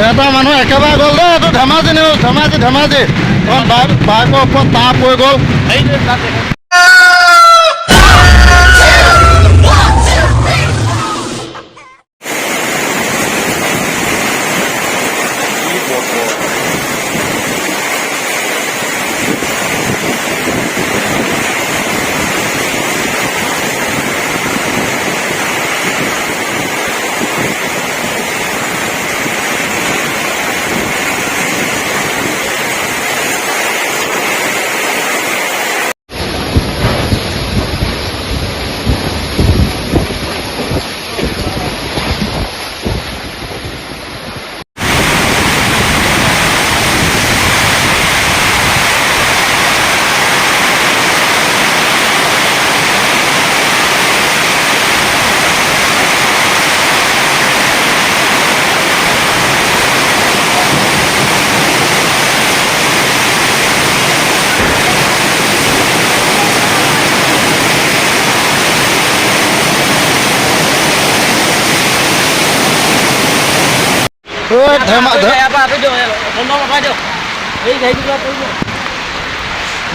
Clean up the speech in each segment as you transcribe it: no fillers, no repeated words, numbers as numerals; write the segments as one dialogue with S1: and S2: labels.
S1: এটা মানুহ একেবাৰে গ'ল দেই। এইটো ধেমাজি নিউজ, ধেমাজি বাইকৰ ওপৰত তাপ হৈ গ'ল।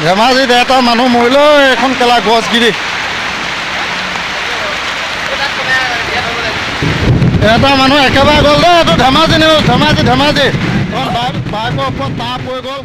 S1: ধেমাজিত এটা মানুহ মৰিল এখন কেলা গছগিৰি। এটা মানুহ একেবাৰে গ'ল দেই। এইটো ধেমাজি নিউজ, ধেমাজি বাইকৰ ওপৰত তাপ হৈ গ'ল।